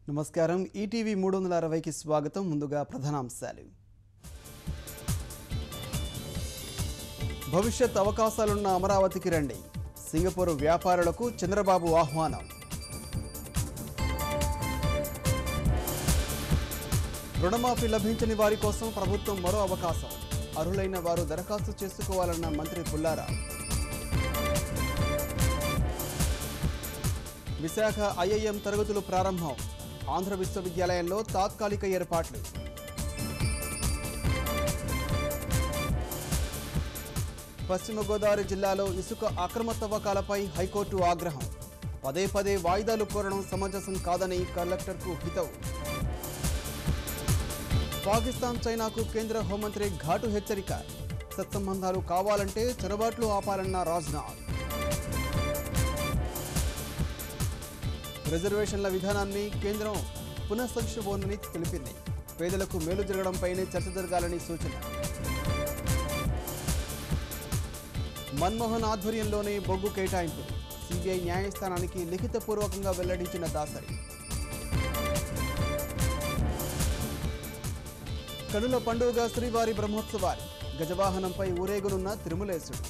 నమస్కారం ఈటీవీ 360కి స్వాగతం. ముందుగా ప్రధానాంశాలు. భవిష్యత్ అవకాశాలున్న అమరావతికి రండి. సింగపూర్ వ్యాపారులకు చంద్రబాబు ఆహ్వానం. రుణమాఫీ లభించని వారి కోసం ప్రభుత్వం మరో అవకాశం. అర్హులైన వారు దరఖాస్తు చేసుకోవాలన్న మంత్రి పుల్లారా. విశాఖ ఐఐఎం తరగతులు ప్రారంభం. ఆంధ్ర విశ్వవిద్యాలయంలో తాత్కాలిక ఏర్పాట్లు. పశ్చిమ గోదావరి జిల్లాలో ఇసుక అక్రమ తవ్వకాలపై హైకోర్టు ఆగ్రహం. పదే పదే వాయిదాలు కోరడం సమంజసం కాదని కలెక్టర్కు హితవు. పాకిస్తాన్ చైనాకు కేంద్ర హోంమంత్రి ఘాటు హెచ్చరిక. సత్సంబంధాలు కావాలంటే చొరబాట్లు ఆపాలన్న రాజ్నాథ్. రిజర్వేషన్ల విధానాన్ని కేంద్రం పునఃసంక్షోభోనని తెలిపింది. పేదలకు మేలు జరగడంపైనే చర్చ జరగాలని సూచన. మన్మోహన్ ఆధ్వర్యంలోనే బొగ్గు కేటాయింపు. సిబిఐ న్యాయస్థానానికి లిఖితపూర్వకంగా వెల్లడించిన దాసరి. కనుల పండుగ శ్రీవారి బ్రహ్మోత్సవాలు. గజవాహనంపై ఊరేగనున్న తిరుమలేశుడు.